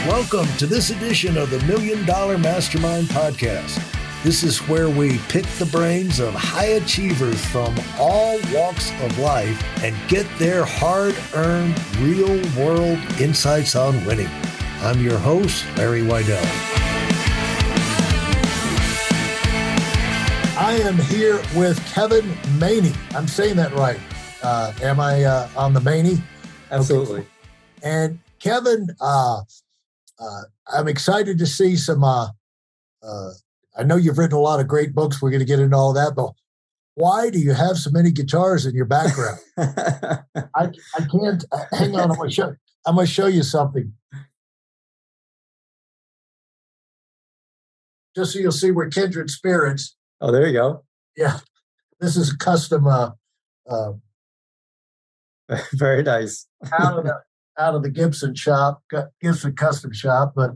Welcome to this edition of the Million Dollar Mastermind podcast. This is where we pick the brains of high achievers from all walks of life and get their hard-earned, real-world insights on winning. I'm your host, Larry Weidel. I am here with Kevin Maney. I'm saying that right. Am I on the Maney? Absolutely. Okay. And Kevin, I'm excited to see some, I know you've written a lot of great books. We're going to get into all that, but why do you have so many guitars in your background? I can't, hang on, I'm going to show you something. Just so you'll see we're kindred spirits. Oh, there you go. Yeah. This is a custom, very nice. out of the Gibson shop, Gibson custom shop, but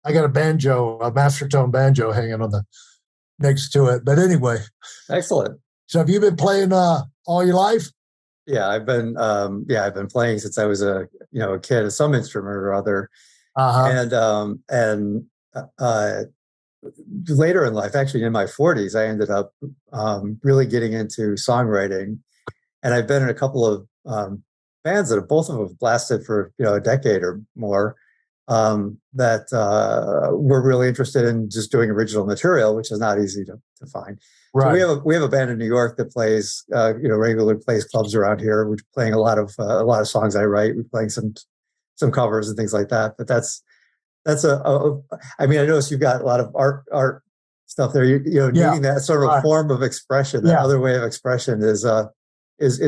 I got a banjo, a master tone banjo hanging on the next to it. But anyway. Excellent. So have you been playing all your life? Yeah, I've been playing since I was a kid, some instrument or other. Uh-huh. And later in life, actually in my 40s, I ended up really getting into songwriting. And I've been in a couple of bands that both of them have lasted for a decade or more, that were really interested in just doing original material, which is not easy to find. Right. So we have a band in New York that plays regularly plays clubs around here. We're playing a lot of songs I write. We're playing some covers and things like that. But that's I notice you've got a lot of art stuff there. Needing that sort of form of expression, that other way of expression is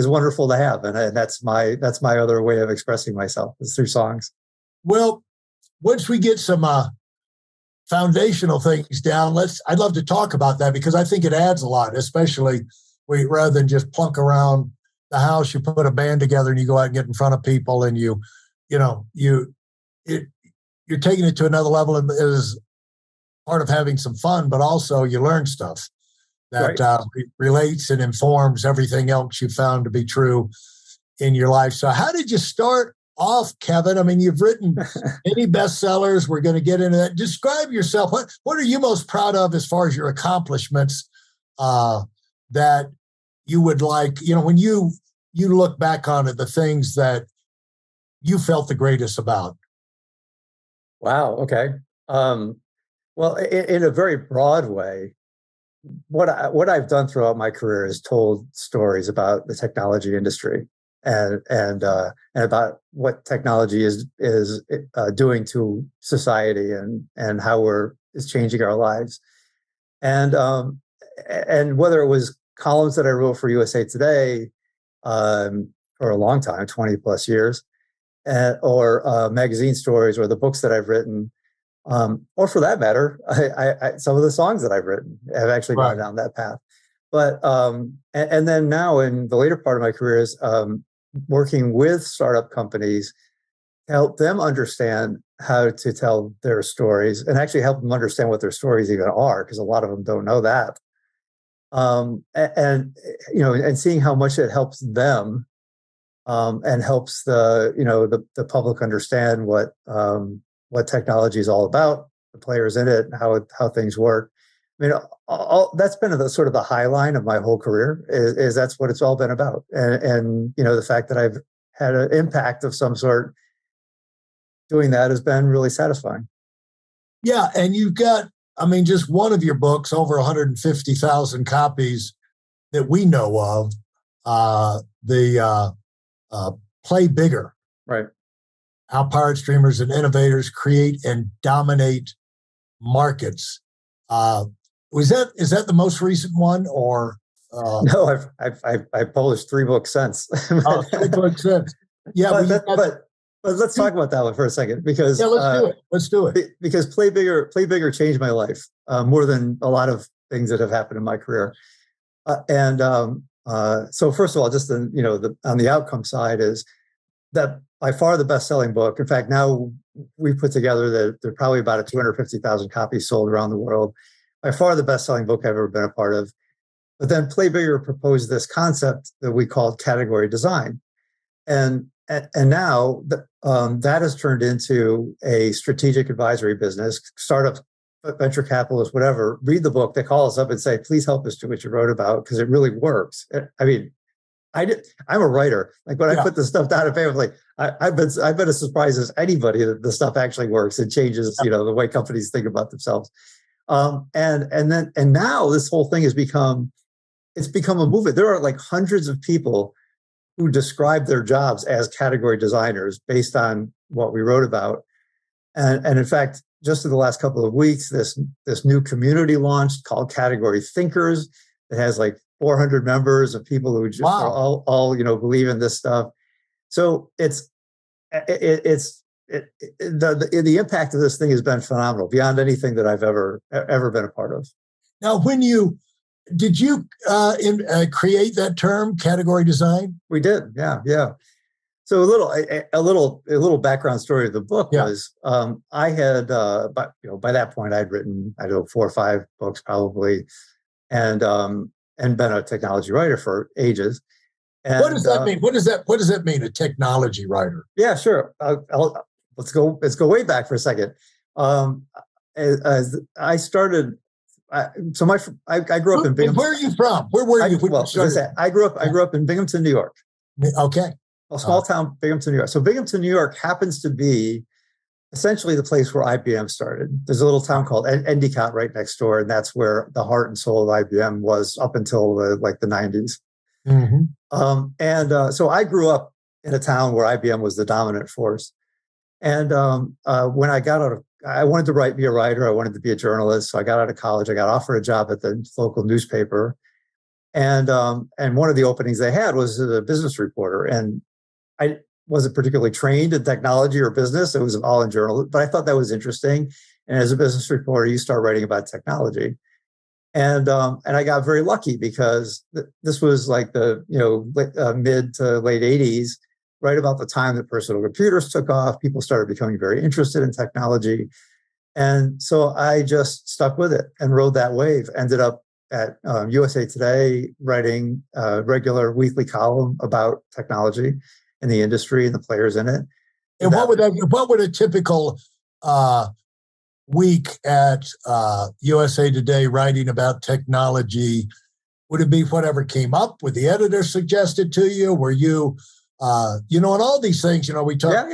wonderful to have, and that's my other way of expressing myself is through songs. Well, once we get some foundational things down, I'd love to talk about that because I think it adds a lot, especially rather than just plunk around the house. You put a band together and you go out and get in front of people, and you're taking it to another level, and it is part of having some fun, but also you learn stuff that relates and informs everything else you found to be true in your life. So how did you start off, Kevin? I mean, you've written many bestsellers. We're going to get into that. Describe yourself. What are you most proud of as far as your accomplishments that you would like, when you look back on it, the things that you felt the greatest about? Wow. Okay. Well, in a very broad way, what I've done throughout my career is told stories about the technology industry and about what technology is doing to society and how is changing our lives, and whether it was columns that I wrote for USA Today for a long time, 20 plus years, or magazine stories, or the books that I've written. Or for that matter, I some of the songs that I've written have actually gone down that path. But and then now in the later part of my career is working with startup companies to help them understand how to tell their stories and actually help them understand what their stories even are, because a lot of them don't know that. And seeing how much it helps them and helps the public understand what technology is all about, the players in it, how things work. I mean, that's been the sort of the high line of my whole career. Is that's what it's all been about, and the fact that I've had an impact of some sort doing that has been really satisfying. Yeah, and you've got, just one of your books, over 150,000 copies that we know of. The Play Bigger. Right. How powered streamers and innovators create and dominate markets. Is that the most recent one, or? No, I've published 3 books since. 3 books since. Yeah, but let's talk about that one for a second, because let's do it. Because Play Bigger changed my life more than a lot of things that have happened in my career. So first of all, just on the outcome side is that by far the best-selling book. In fact, now we put together that there are probably about 250,000 copies sold around the world. By far the best-selling book I've ever been a part of. But then Play Bigger proposed this concept that we called category design. And and now that has turned into a strategic advisory business. Startups, venture capitalists, whatever, read the book. They call us up and say, "Please help us do what you wrote about because it really works." I mean, I'm a writer. Like when I put this stuff down in paper, like I've been as surprised as anybody that the stuff actually works and changes, the way companies think about themselves. And now this whole thing has become a movement. There are like hundreds of people who describe their jobs as category designers based on what we wrote about. And in fact, just in the last couple of weeks, this new community launched called Category Thinkers. It has like 400 members of people who just are all believe in this stuff. So the impact of this thing has been phenomenal, beyond anything that I've ever been a part of. Now, did you create that term, category design? We did, yeah. So a little background story of the book was I had, by that point I'd written 4 or 5 books probably, and been a technology writer for ages. And, what does that mean? What does that mean? A technology writer? Yeah, sure. Let's go way back for a second. As I started. I grew up in Binghamton. Where are you from? Where were you? I grew up in Binghamton, New York. Okay. A small town, Binghamton, New York. So Binghamton, New York happens to be essentially the place where IBM started. There's a little town called Endicott right next door, and that's where the heart and soul of IBM was up until the 90s. Mm-hmm. So I grew up in a town where IBM was the dominant force. And when I got out of, I wanted to be a writer. I wanted to be a journalist. So I got out of college. I got offered a job at the local newspaper, and one of the openings they had was a business reporter. And I wasn't particularly trained in technology or business. It was all in journalism, but I thought that was interesting. And as a business reporter, you start writing about technology. And I got very lucky because this was like the mid to late 80s, right about the time that personal computers took off. People started becoming very interested in technology. And so I just stuck with it and rode that wave. Ended up at USA Today writing a regular weekly column about technology and the industry and the players in it. And what would a typical week at USA Today writing about technology? Would it be whatever came up? Would the editor suggested to you? Were you, and all these things, we talked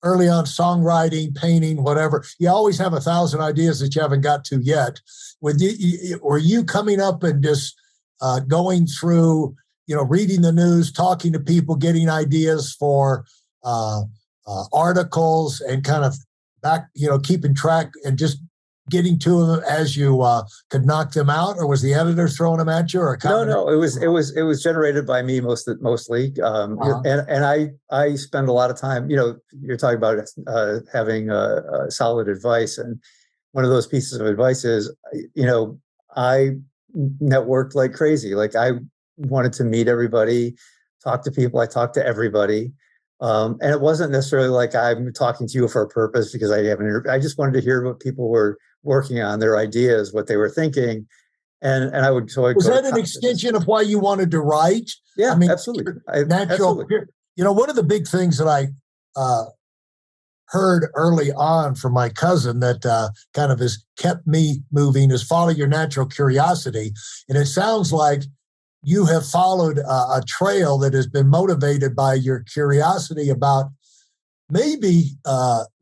early on, songwriting, painting, whatever. You always have 1,000 ideas that you haven't got to yet. Were you coming up and just going through, reading the news, talking to people, getting ideas for articles and kind of keeping track and just getting to them as you could knock them out? Or was the editor throwing them at you? Or No, it was generated by me mostly. And I spend a lot of time, you're talking about having solid advice. And one of those pieces of advice is, I networked like crazy. Like I wanted to meet everybody, talk to people. I talked to everybody. And it wasn't necessarily like I'm talking to you for a purpose because I have an interview. I just wanted to hear what people were working on, their ideas, what they were thinking. And I would. So was that an extension of why you wanted to write? Yeah, absolutely. Natural. Absolutely. One of the big things that I heard early on from my cousin that kind of has kept me moving is follow your natural curiosity. And it sounds like you have followed a trail that has been motivated by your curiosity about maybe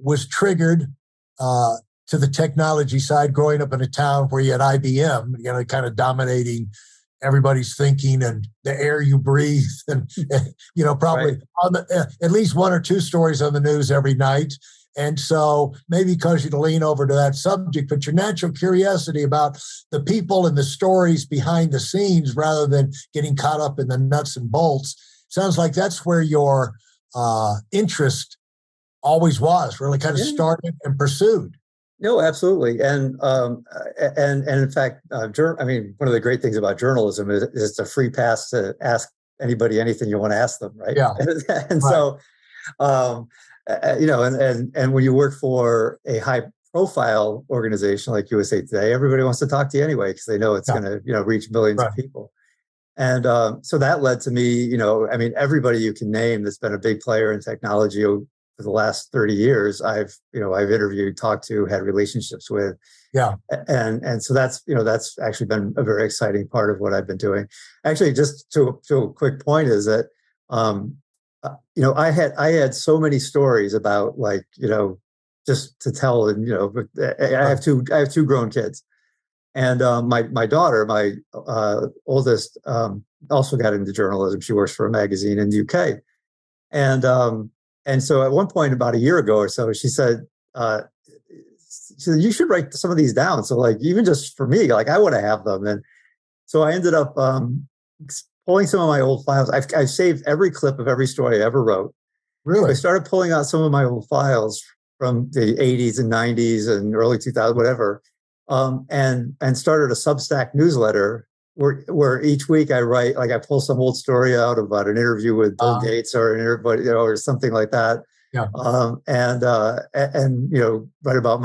was triggered to the technology side growing up in a town where you had IBM, kind of dominating everybody's thinking and the air you breathe and probably on at least 1 or 2 stories on the news every night. And so maybe cause you to lean over to that subject, but your natural curiosity about the people and the stories behind the scenes rather than getting caught up in the nuts and bolts. Sounds like that's where your interest always was, really kind of started and pursued. No, absolutely. And in fact, one of the great things about journalism is it's a free pass to ask anybody anything you want to ask them, right? Yeah. And so, and when you work for a high profile organization like USA Today, everybody wants to talk to you anyway, because they know it's going to, reach millions of people. And so that led to me, I mean, everybody you can name that's been a big player in technology for the last 30 years, I've interviewed, talked to, had relationships with. Yeah. And so that's actually been a very exciting part of what I've been doing. Actually, just to a quick point is that, I had so many stories about, like, just to tell. And, I have two grown kids. And my daughter, my oldest, also got into journalism. She works for a magazine in the UK. And so at one point, about a year ago or so, she said, you should write some of these down. So, like, even just for me, like, I want to have them. And so I ended up pulling some of my old files. I've saved every clip of every story I ever wrote. Really? So I started pulling out some of my old files from the 80s and 90s and early 2000s, whatever. And started a Substack newsletter where each week I write, like, I pull some old story out about an interview with Bill Gates or an interview, or something like that. Yeah. And write about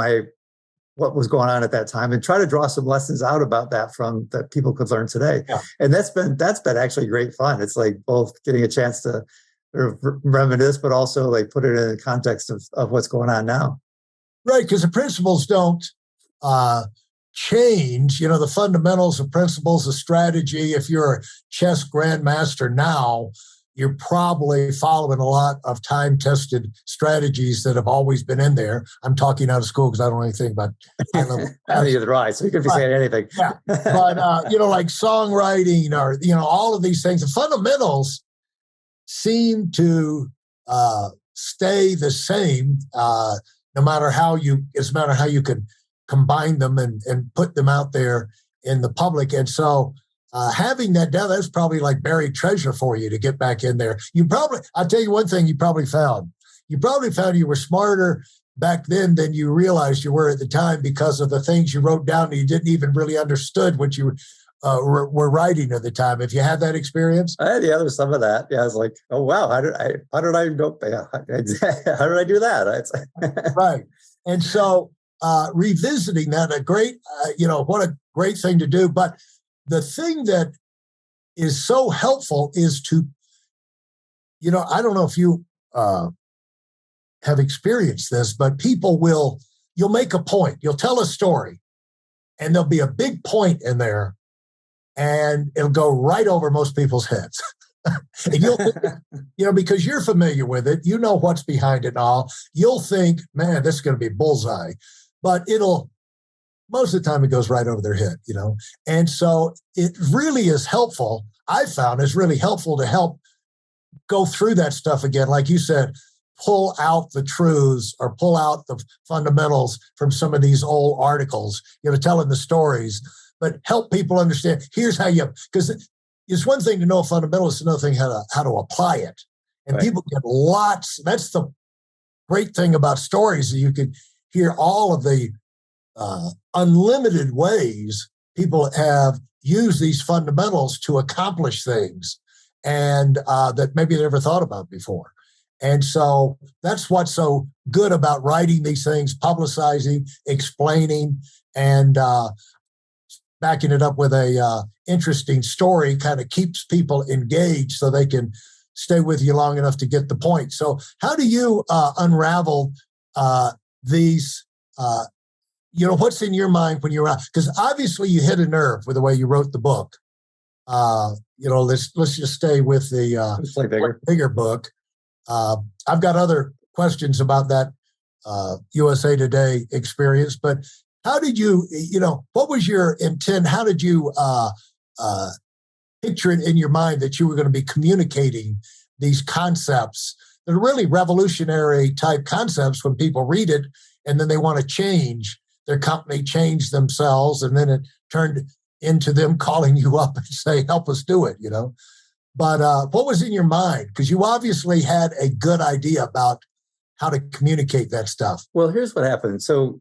what was going on at that time, and try to draw some lessons out about that that people could learn today. Yeah. And that's been actually great fun. It's like both getting a chance to reminisce, but also, like, put it in the context of what's going on now. Right, because the principles don't change. The fundamentals, the principles, the strategy. If you're a chess grandmaster now, you're probably following a lot of time-tested strategies that have always been in there. I'm talking out of school because I don't know anything about neither do I, so you could be saying anything. Yeah. But like songwriting, or all of these things, the fundamentals seem to stay the same, no matter how you can combine them and put them out there in the public. And so having that down, that's probably like buried treasure for you to get back in there. I'll tell you one thing you probably found. You probably found you were smarter back then than you realized you were at the time, because of the things you wrote down and you didn't even really understood what you were writing at the time. If you had that experience? There was some of that. Yeah, I was like, oh wow, how did I how did I do that? Right. And so revisiting that, what a great thing to do. But the thing that is so helpful is to, I don't know if you have experienced this, but you'll make a point, you'll tell a story, and there'll be a big point in there, and it'll go right over most people's heads. And you'll, because you're familiar with it, what's behind it all. You'll think, man, this is going to be bullseye, but most of the time it goes right over their head, And so it really is helpful. I found it's really helpful to help go through that stuff again. Like you said, pull out the truths or pull out the fundamentals from some of these old articles, telling the stories, but help people understand. Here's how because it's one thing to know a fundamental, it's another thing how to apply it. And right. People get lots. That's the great thing about stories. You could hear all of the unlimited ways people have used these fundamentals to accomplish things, and that maybe they never thought about before. And so that's what's so good about writing these things, publicizing, explaining, and backing it up with a interesting story kind of keeps people engaged so they can stay with you long enough to get the point. So how do you unravel these, what's in your mind when you're out? Because obviously you hit a nerve with the way you wrote the book. Let's just stay with the bigger book. I've got other questions about that USA Today experience, but how did you, what was your intent? How did you picture it in your mind that you were going to be communicating these concepts that are really revolutionary type concepts when people read it and then they want to change their company, change themselves, and then it turned into them calling you up and say, help us do it, But what was in your mind? Because you obviously had a good idea about how to communicate that stuff. Well, here's what happened. So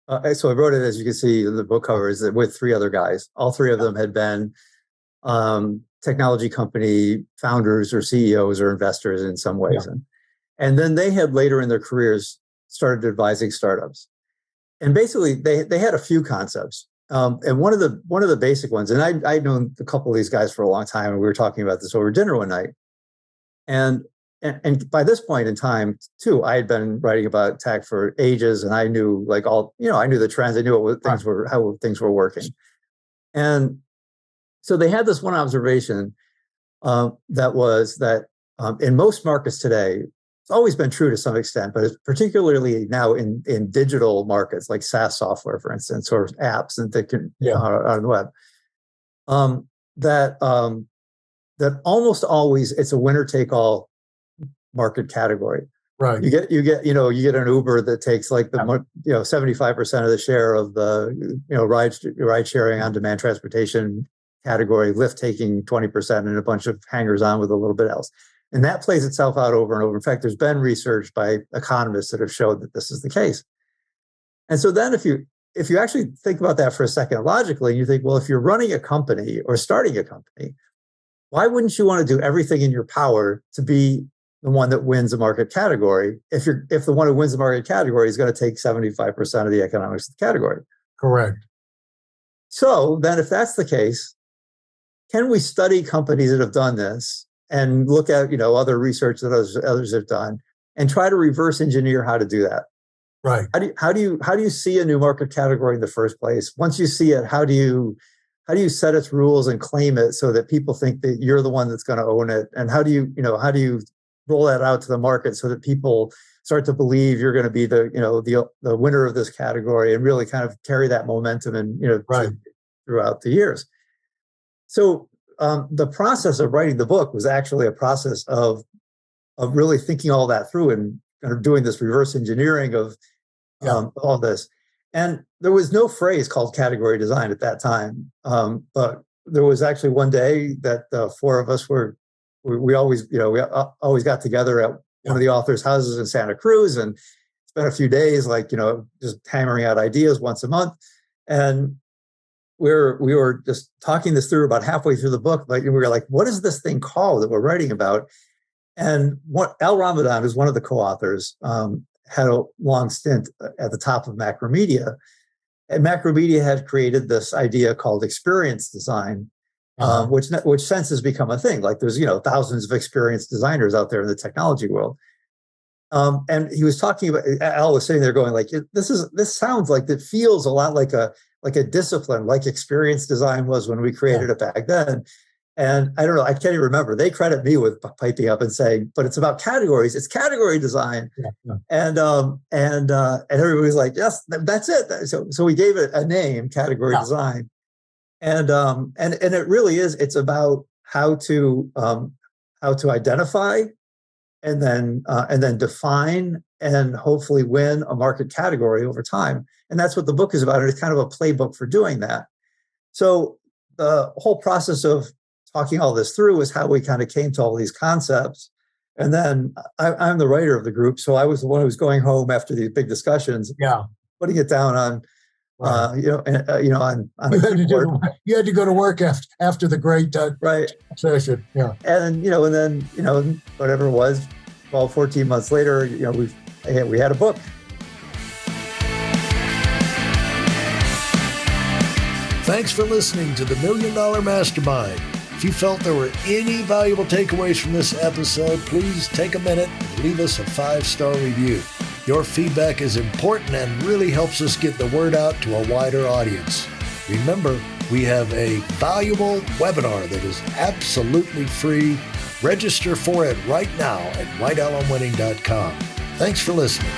I wrote it, as you can see in the book cover, is with three other guys. All three of them had been technology company founders or CEOs or investors in some ways. Yeah. And then they had later in their careers started advising startups. And basically they had a few concepts. And one of the basic ones, and I'd known a couple of these guys for a long time, and we were talking about this over dinner one night. And by this point in time, too, I had been writing about tech for ages, and I knew I knew the trends, I knew how things were working. And so they had this one observation that was that in most markets today, it's always been true to some extent, but it's particularly now in digital markets like SaaS software, for instance, or apps that can on the web, that almost always it's a winner take all market category. Right. You get an Uber that takes like 75% of the share of the ride sharing on demand transportation category, Lyft taking 20%, and a bunch of hangers on with a little bit else. And that plays itself out over and over. In fact, there's been research by economists that have showed that this is the case. And so then if you actually think about that for a second logically, you think, well, if you're running a company or starting a company, why wouldn't you want to do everything in your power to be the one that wins a market category if the one who wins the market category is going to take 75% of the economics of the category? Correct. So then if that's the case, can we study companies that have done this and look at other research that others have done and try to reverse engineer how to do that? Right. How do you see a new market category in the first place? Once you see it, how do you set its rules and claim it so that people think that you're the one that's going to own it? And how do you roll that out to the market so that people start to believe you're going to be the winner of this category and really kind of carry that momentum and throughout the years? So the process of writing the book was actually a process of really thinking all that through and kind of doing this reverse engineering of all this. And there was no phrase called category design at that time, but there was actually one day that the four of us we always got together at one of the authors' houses in Santa Cruz and spent a few days just hammering out ideas once a month. And we were just talking this through about halfway through the book. We were like, what is this thing called that we're writing about? And Al Ramadan, who's one of the co-authors, had a long stint at the top of Macromedia. And Macromedia had created this idea called experience design, which since has become a thing. Like there's thousands of experienced designers out there in the technology world. And he was talking about, Al was sitting there going like, this sounds like, it feels a lot like a discipline, like experience design was when we created it back then. And I don't know, I can't even remember. They credit me with piping up and saying, but it's about categories. It's category design. And everybody's like, yes, that's it. So we gave it a name, category design. And it really is, it's about how to identify and then define and hopefully win a market category over time. And that's what the book is about. And it's kind of a playbook for doing that. So the whole process of talking all this through is how we kind of came to all these concepts. And then I'm the writer of the group. So I was the one who was going home after these big discussions, putting it down on, on you had to go to work after the great session. Yeah. And, and then, whatever it was, 12, 14 months later, we had a book. Thanks for listening to the Million Dollar Mastermind. If you felt there were any valuable takeaways from this episode, please take a minute and leave us a 5-star review. Your feedback is important and really helps us get the word out to a wider audience. Remember, we have a valuable webinar that is absolutely free. Register for it right now at weidelonwinning.com. Thanks for listening.